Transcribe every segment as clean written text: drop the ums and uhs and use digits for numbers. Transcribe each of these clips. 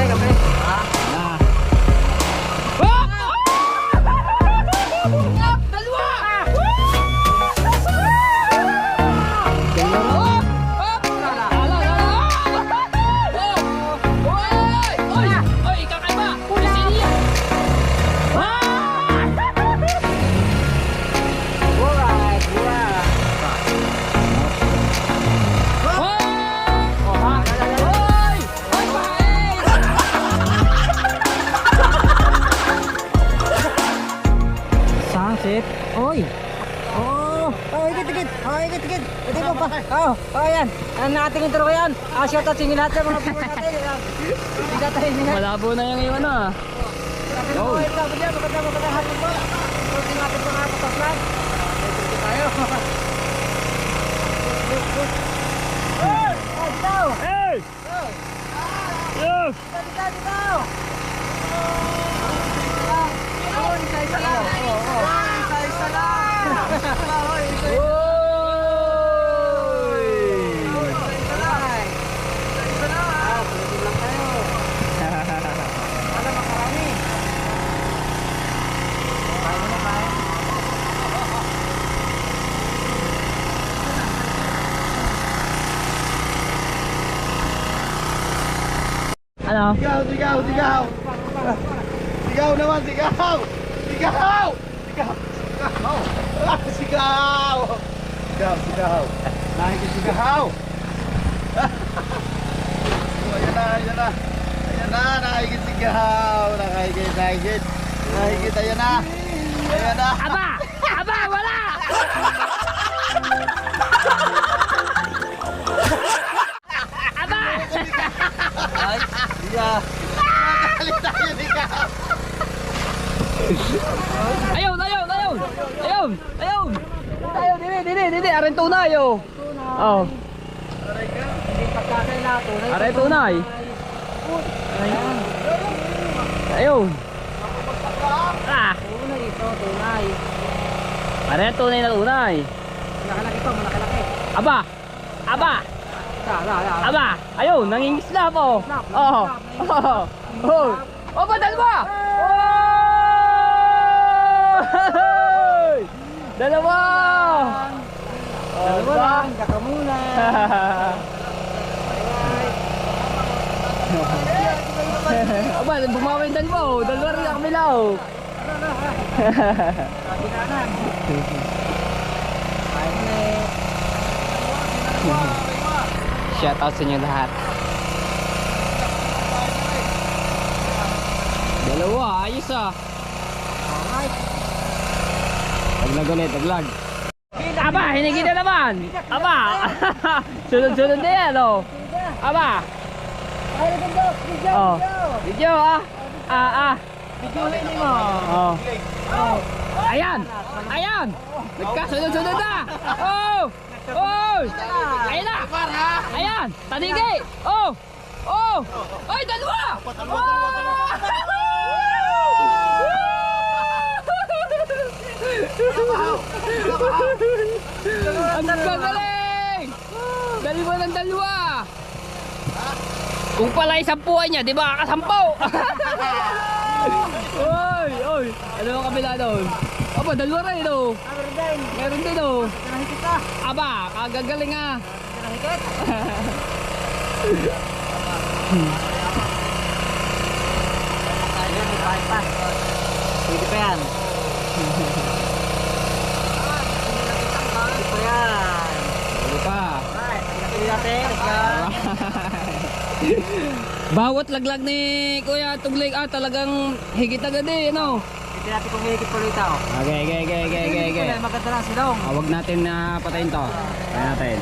gabi. Ah. Oy. Oh, higit. Ito mo pa. Ayan. Nating intro ko yan. Shout out sa inyo lahat ng mga viewers natin. Malabo na yung iwan ah. Oh. Magandang hapon po. Ito natin po mga pataslan. Ito tayo. Hey! Dito! Hey! Yes! Dito! Isa-isa lang. Ano? Sigaw naman, sigaw! Nakikisigaw! Ayan na, nakikisigaw! Nakikit, ayan na! Aba, wala! Aba! Ay, sigaw! Nakalit tayo, sigaw! Ayun! Dili, arin tunay oh. Oh. Aray tunay. Ayun. Ah. Tunay ito, tunay. Aray tunay na tunay. Malakalaki pa, malakalaki. Aba. Ayun, nangingislap oh. Oh. Oh, badal mo. Dalawa! Dalawa lang, kaka muna. Aba, bumawin dalawa oh. Dalawa rin kami lao. Pagkinanan. Shout out sa inyo lahat. Dalawa, ayos ah. Alright. Taglag ulit, taglag. Aba, hinigi na naman. Aba, sunod-sunod na yan oh. Aba. Ay, nagandok. Oh. Video ah. Videohin mo. Oh. Ayan. Nagkasunod-sunod na. Oh. Ayan na. Ayan. Tanigi. Oh. Ay, dalawa. Ang gagaling. Dalawa ng dalawa. Kung pala isang puhay niya, di ba kakasampaw? Oy. Ano ang kabila doon? Aba, dalawa rin oh. Meron din oh. Pinahigit ka. Aba, kagagaling ah. Pinahigit. Ayun, may pa. Pwede pa yan. Ano pa? Natin. Bawat laglag ni Kuya Tuglig talagang higit agad eh, ano? Hindi natin kung higit po rito. Okay. Maganda lang silong. Huwag natin na patayin to. Patayin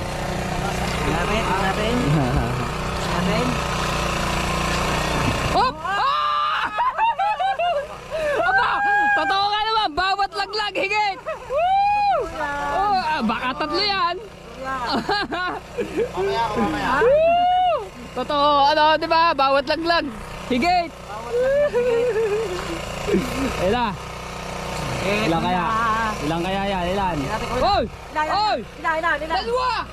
natin. Natin. Hop! Aba! Totoo ka naman! Bawat laglag higit! Woo! Baka tatlo yan! Mamaya. Woo! Totoo, ano, di ba? Bawat laglag higit! Ila! Ilang kaya yan? Ilan? Oy! Ilan. Dalawa!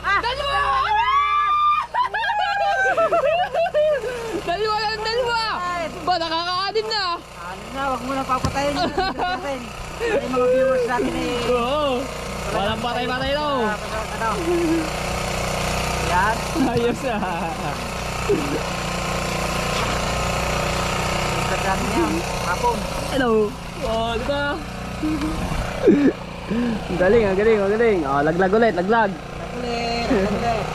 Dalawa! Aba, nakakaanim na. Ano na, wag mo nang papatayin yung video natin. Yung mga viewers natin eh. Oo. Walang patay-patay daw. Ano? Yan. Ayos na. Ikat natin yan. Hapon. Hello. Oh, di ba? Ang galing, ang galing, ang galing. Oh, laglag ulit, laglag. Ulit.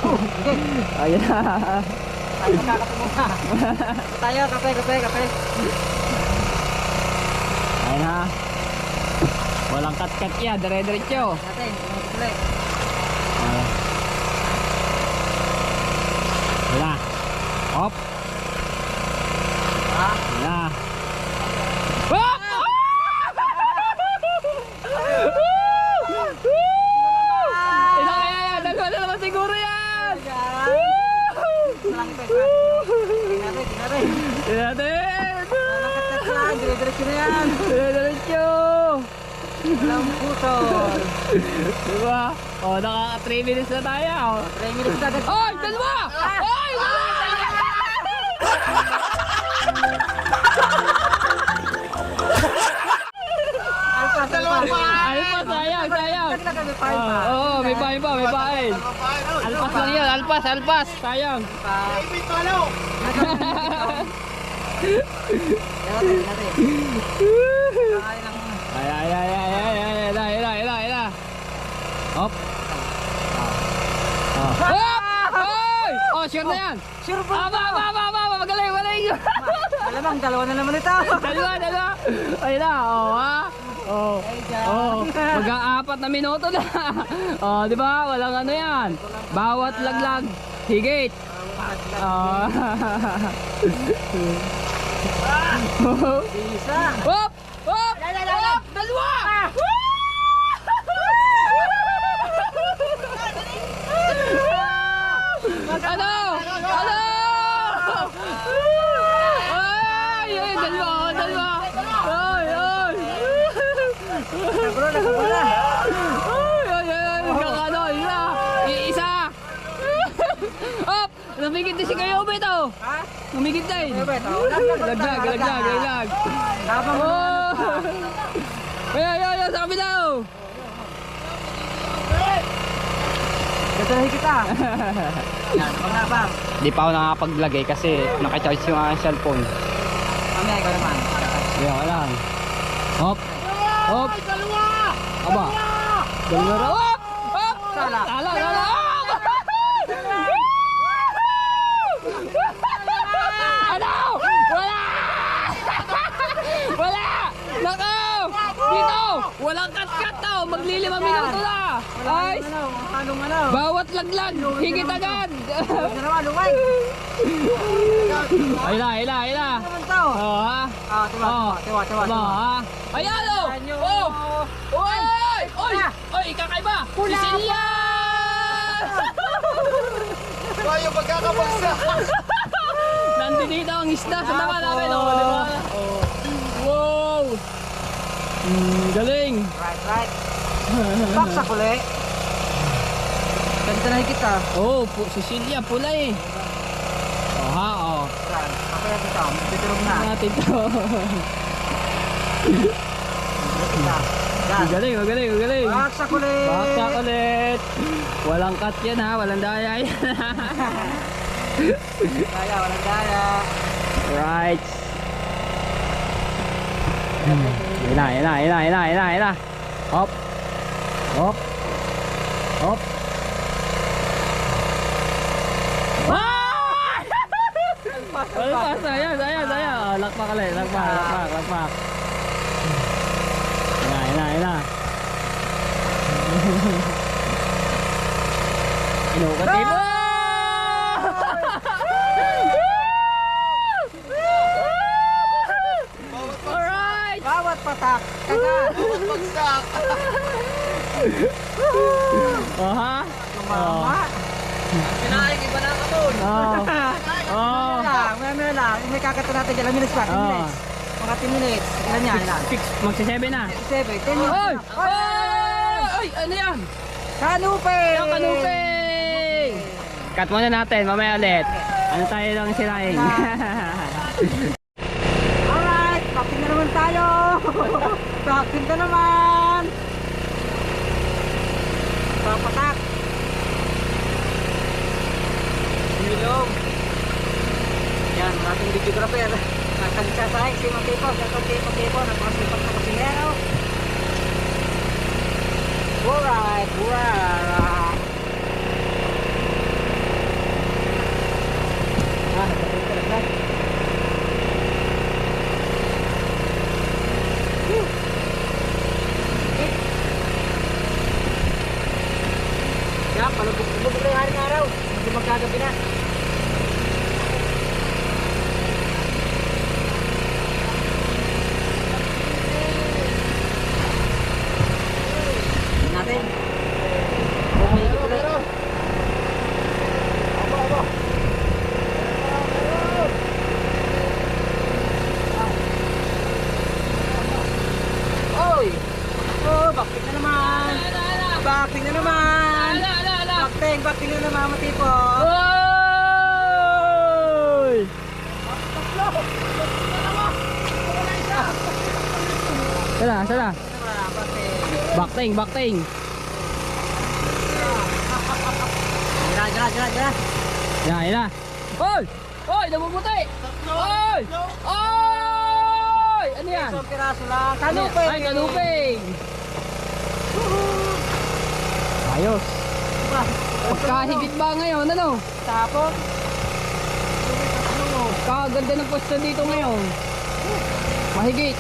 Okay. Ayan na. Tayo magkakatungo na. Tayo, kape. Ayan na. Walang kat-kat yan, dire-diretso. Natin, ulit. Wala. Hop. Ha? Wala. Hop! Isang kaya yan. Dalawa na naman siguro yan. Lang ito. Tingnan. Tingnan natin. Nakakat lang. Dire-diretso na yan. Dire-diretso. Walang putol. Diba? O, naka 3 minutes na tayo. 3 minutes na agad. Oy! Dalawa! Oy! Alpas. Alpas, sayang, sayang. May pain pa. Oo, may pain pa, may pain. Alpas lang yun, alpas. Sayang. Ibig palaw! Natin. Kakain lang muna. Ay. Hop. Hop! Oy! Oh, sure na yan. Sure ba? Aba, magaling. Malamang, dalawa na naman ito. Dalawa. Ayun na, oh, ha? Oh. Ay, dyan. Oh, mag-aapat na minuto na. Oh, di ba? Walang ano yan. Bawat laglag, higit. Oh. Isa. Hop! Dalawa! Ano? Ay, dalawa. Ay. Nakagulo na. Ay, magkakano, isa. Hop! Namigit din si Kayo Beto. Ha? Namigit din. Laglag. Habang Oh! Ay, sa kabila. Gagalahin kita. Yan, pangabang. Di pa ako nakapag-vlog kasi naka-charge yung aking cellphone. Mamaya, ikaw naman. Kaya lang. Hop! Dalawa! Aba! Dalawa! Hop! Sala. Sala! Ano? Wala! Nakaw! Dito! Walang kat-kat daw! Maglilima minuto na! Ay! Ano? Bawat laglag! Higit agad! Ano naman, lumay. Ayla! Ano naman to? Oo ha? Tiwa. Ha? Ayan o! Oh! Oy! Kakaiba! Sicilia! Tayo pagkakabagsa! Nandito ang isda sa tama namin o! Diba? Wow! Galing! Right. Baksak ulit. Ganito na kita. Oh, Sicilia, pula eh. Oh ha, oh. Kapaya kita, magtutulog na. Natin to. Yan. Magaling. Baksak ulit. Baksak ulit. Walang cut yan ha, walang daya yan. Walang daya. Right. Yan na. Hop. Alpas, sayang. Lakpak ulit, lakpak. Yan na. Inukat mo! Alright! Bawat patak. Kagat. Bagsak! Oh ha? Tumama. Kinain, iba na ka doon! Oh. Mamaya lang. May kakata natin dyan. Minutes pa. 10 minutes. Mga 10 minutes. Ilan yan? Ilan? Magsi-7 na. 7. 10 minutes. Oy! Ano yan? Kanupe! Yung kanuping! Cut muna natin, mamaya ulit. Ano tayo lang siraing? Backing na naman tayo. Backing ka naman. Papatak. Ilong. Yan, ating videographer. Nakansasay si Matipo. Matipo. Napakasipag na kasinero. Alright. Nagpapit ka lang. Yan, palubog-lubog na yung haring araw. Hindi magkagabi na. Yan natin. Bumalik ulit. Oy! Oh, bakit na naman? Bakit na naman? Bakting na naman, Matipo. Oy! Sana. Bakting. Jala. Yan na. Oy, nabubuti. Oy! Ano yan? Isang piraso lang. Kanuping. Ay, kanuping. Ayos. Pagkahigit ba ngayon, ano? Tapos, Kaganda ng pwesto dito ngayon. Mahigit.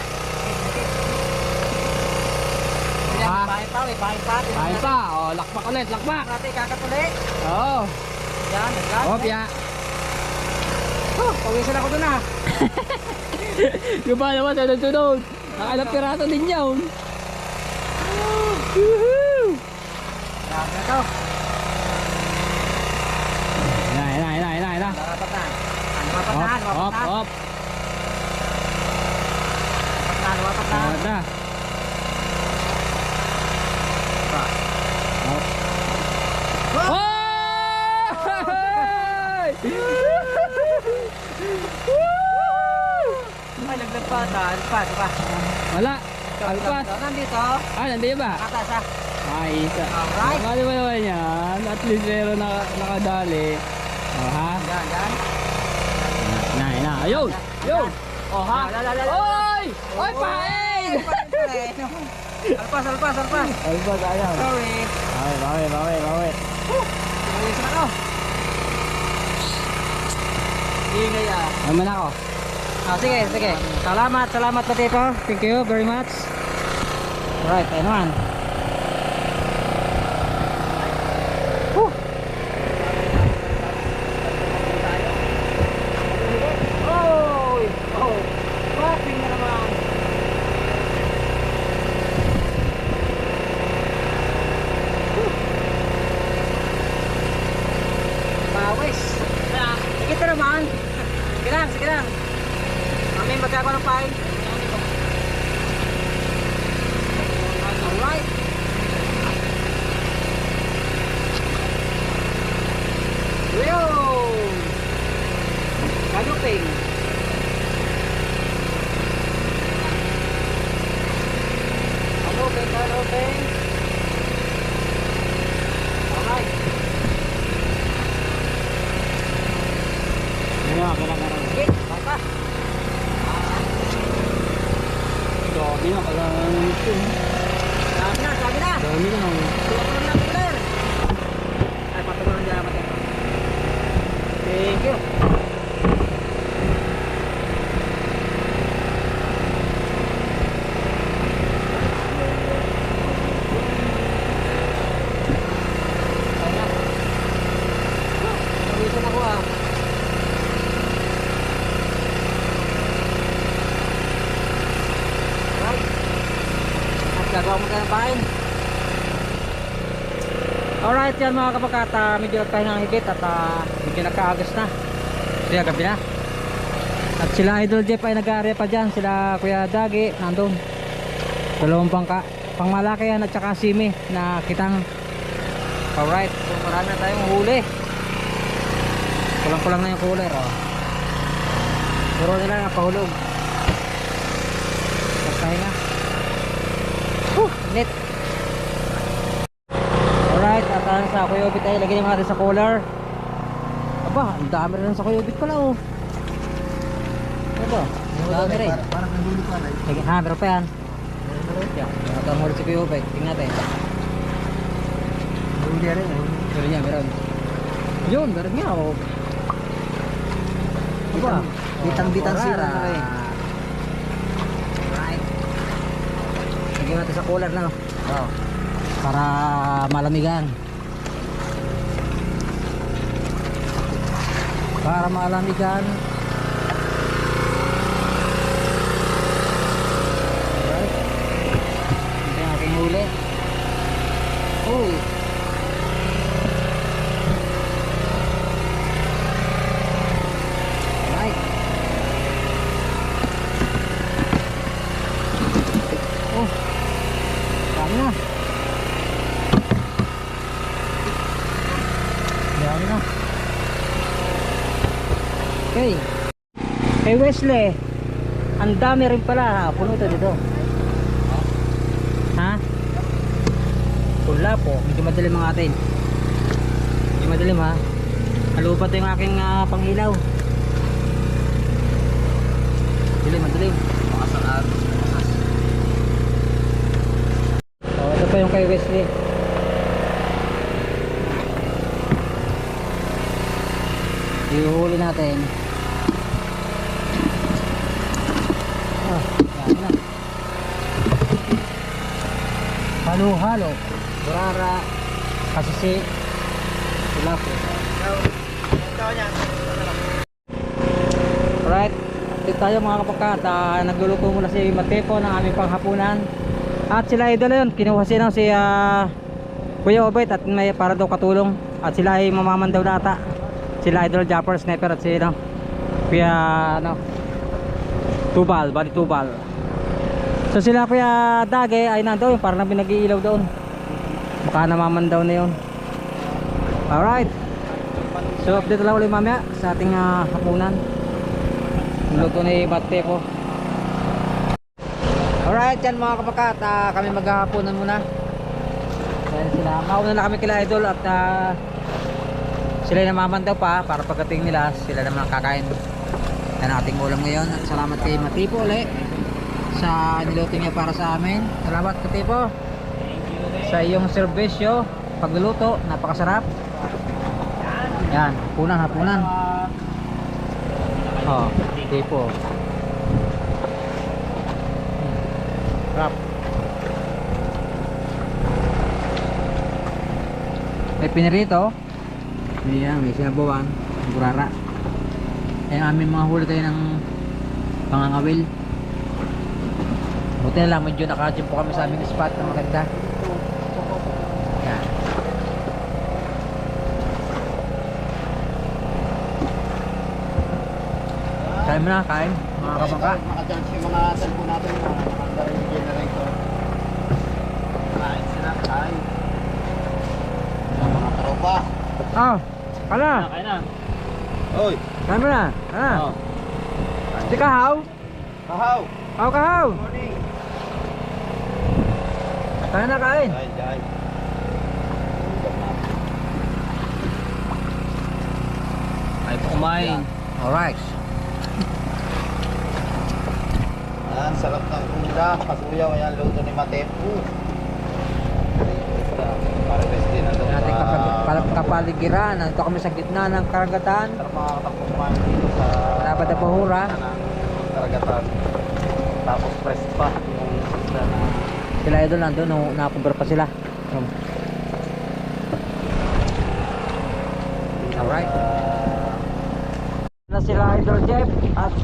bahay pa. Kain pa. Oh, lakpak ulit, lakpak. Natin kakatuloy. Oo. Yan, naglag. Opya. Pawisan ako dun ah. Yung ba naman sa sunod? Nakalang piraso din yun. Woohoo! Grabe na to. Yan. Larapat na. Luwapat na. Op. Luwapat na. Luwapat na. Ay, nagdagpat ah. Alpas. Wala. Alpas. Nandito. Nandiyo ba? Nakatasa. Ay, isa. Alright. Nakali ba naman yan? At least meron nakadali. Oh, ha? Yan. Ayun! Oh, ha? Lala. Oy! Oy, pain! Alpas. Alpas, ayaw. Sorry. Bawi. Pawisan ako. Ingay ah. Naman ako. Sige. Salamat Matipo. Thank you very much. Alright, ayun naman. Mapping na naman. Pawis. Sige naman. Sige lang. Maming magkakaw ng pain. Alright. Yun. Kanuping. Kanuping. Alright. Sige, baka. Dami na pala. Sabi na. Dami na. Tuwag na cooler. Ay, patulungan dyan naman. Thank you. Nawisan ako ah. Right. At gagawa mo tayo ng bahay. Alright yan mga kapagkat, medyo nagpahinga ng higit at medyo nagkaagas na. Kaya gabi na. At sila Idol Jeff ay nag-area pa dyan. Sila Kuya Dagi nandun. Dalawang pangmalaki yan at saka simi na kitang. Alright, so marami na tayong huli. Kulang na yung cooler oh. Puro nila napahulog. pahinga. Init. Alright, at sa kuyobit ay lagyan naman natin sa cooler. Aba, ang dami rin sa kuyobit pala oh. Aba, ang dami rin. Parang nanduli pa na. Ha, meron pa yan. Yan, ito ang huli sa kuyobit. Tingnan natin. Nanduli rin. Meron niya, meron. Yun, meron niya oh. Aba, Bitang-bitang sira Alright. na rin. Right. Lagyan natin sa cooler na. Oh. Para malamigan. Para malamigan. Alright. Ito yung ating huli. Uy. Alright. Oh. Dami na. Dami na. Okay. Kay Wesley, ang dami rin pala. Puno ito dito. Ha? Wala po. Medyo madilim ang atin. Medyo madilim ha. Halupat yung aking pangilaw. Dilim, madilim. Oh, ito pa yung kay Wesley. Ihuhuli natin. Ah, yan na. Halo-halo. Burara, kasisi, sulapo. Alright, dito tayo mga kapagkat. Nagluluto muna si Matepo ng aming panghapunan. At sila idol yun, kinuha siya si Kuya Obet at may para daw katulong. At sila ay mamaman daw data. Sila idol Japper Sniper at si Kuya Tubal, bali Tubal. So sila Kuya Dage ay nandoon, parang pinag-iilaw doon. Baka namaman daw na yun. Alright. So update lang ulit mamaya sa ating hapunan. Luto ni Matepo. Alright, yan mga kapakat, kami maghahaponan muna. Dahil sila, mauna na kami kila idol at sila namaman daw pa para pagdating nila sila naman kakain. Yan ang ating ulam ngayon at salamat kay Matepo ulit sa niluto niya para sa amin. Salamat Matepo sa iyong serbisyo, pagluluto, napakasarap. Yan, hapunan. Oh, Matepo. Sarap. May pinirito. May sinabawan, burara. Ay aming mga huli tayo ng pangangawil. Buti na lang, medyo naka-gym po kami sa aming spot na maganda. Yan. Kain mo na, kain mga kabangka. Naka-chance yung mga cellphone natin na nakanda rin yung generator. Kain sila, kain. Mga tropa. Oh, kala. Kain na. Oy, Kain mo na. Oh. Si Kahaw. kahaw. Kahaw. Morning. Kain na, kain. Kain, kain. Ay po kumain. Alright. Sarap ng ulam. Pasuyaw, ayan, luto ni Matepo. Para best din na doon. Ating kapaligiran. Nandito kami sa gitna ng karagatan. Sarap makakatakbo kumain dito sa Malapad na Bahura. ng karagatan. Tapos fresh pa yung isda na Sila idol nandun, nakakubra pa sila. Alright. Na sila idol Jeff at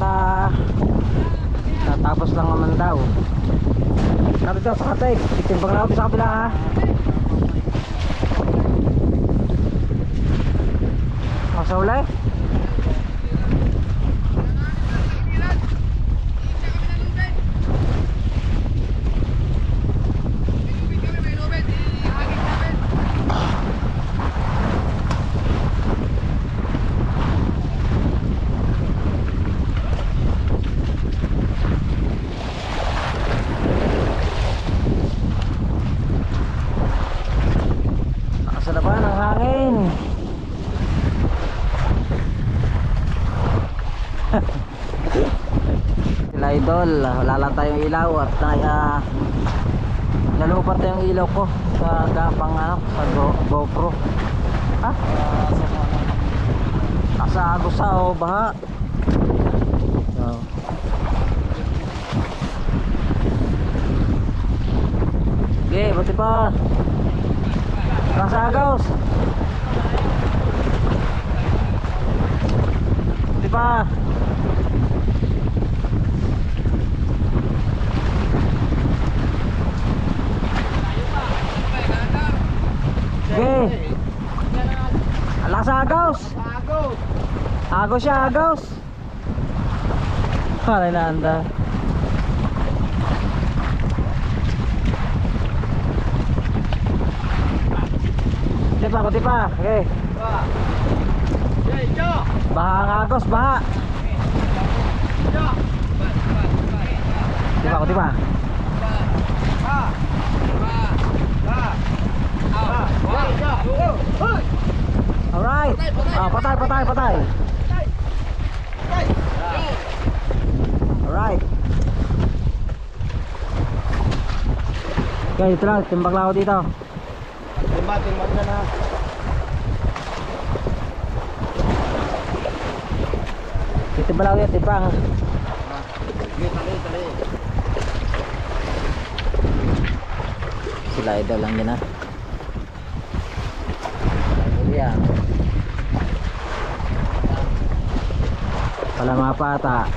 natapos lang naman daw. Sabi daw sa katay, itimbang na ako sa kabila ha. O sa ulay? Sila idol, wala lang tayong ilaw at nalupad na yung ilaw ko sa gapang sa GoPro. Ha? Nasa agos sa baha. So. Okay, buti pa. Nasa agos. Buti pa. Okay. Alas agos. Agos siya, agos. Parang naanda. Kuti pa. Okay. Baha ang agos, baha. Kuti pa. Alright. Patay. Alright. Okay, ito lang. Timbang lang ako dito. Timbang na na. Timbang lang ulit, timbang. Tali. Sila idol lang yun ha. Yan. Pala mga pata.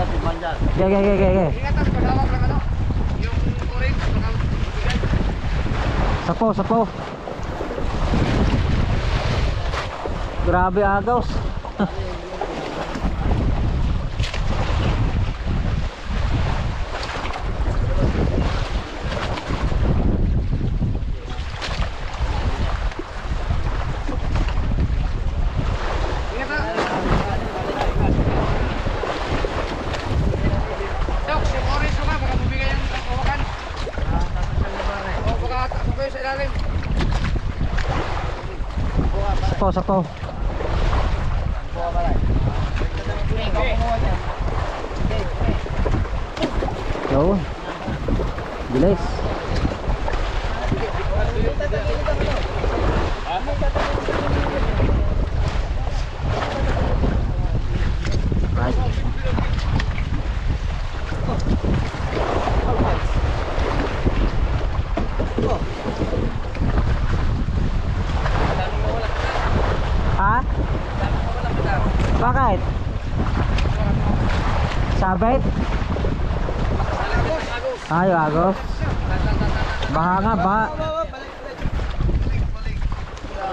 Timbang dyan. Okay. Ingatan, pagawag lang ano. Yung orange, pagawag. Sapo. Grabe agos. Sapo. Yo. Bilis. Right. Ha? Bakit? Sabit? Ay, agos. Baha nga, baha.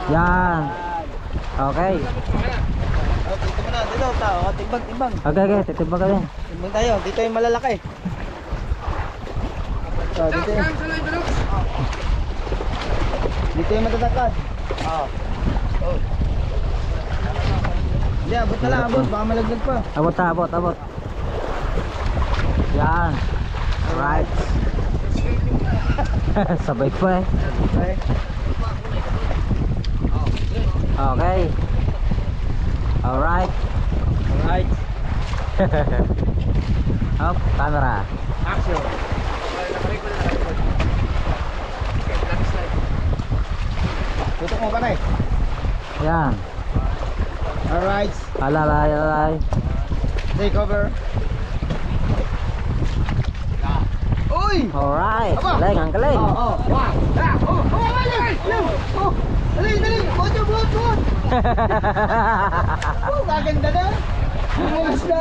Yan. Okay. Dito mo na, dito tao. Timbang. Okay, titimbang ka din. Timbang tayo, dito yung malalaki. Dito yung... Dito yung matatakad. Hindi, abot na lang, abot. Baka malaglag pa. Abot. Yan. Alright. Sabay pa eh. Okay. Alright. Up, camera. Action. Tutok mo ba na eh? Yan. Alright. Alalay. Take over. Uy! Alright. Aba! Galing, ang galing. Wow! Dali! Buot! Gaganda na! Bumas na!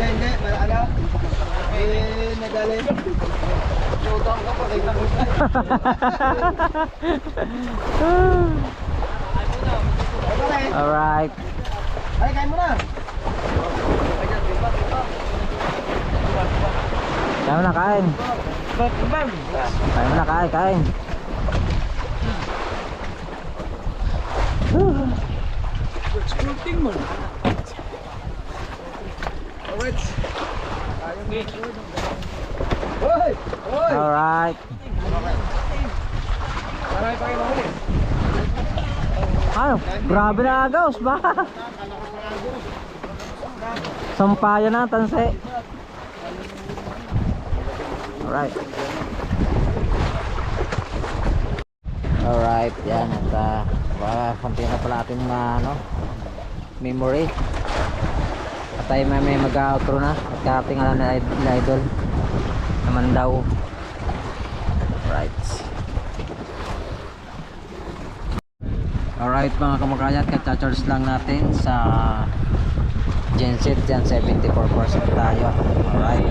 Hindi, ano? Nagaling. Showdown ka pa, kita mo na. Alright. Ay, kain mo na! Kain mo na, kain. Kain. Hoy! Alright. Marami pa kayo mahuli. Ano? Grabe na agaws ba? Sampayan na, tanse. Alright. Alright, yan. At konti na pala ating memory. At tayo may mag-outro na. At katingala na idol naman daw. Alright. Alright mga kamakayat, ka-charge lang natin sa genset. Yan 74% tayo. Alright.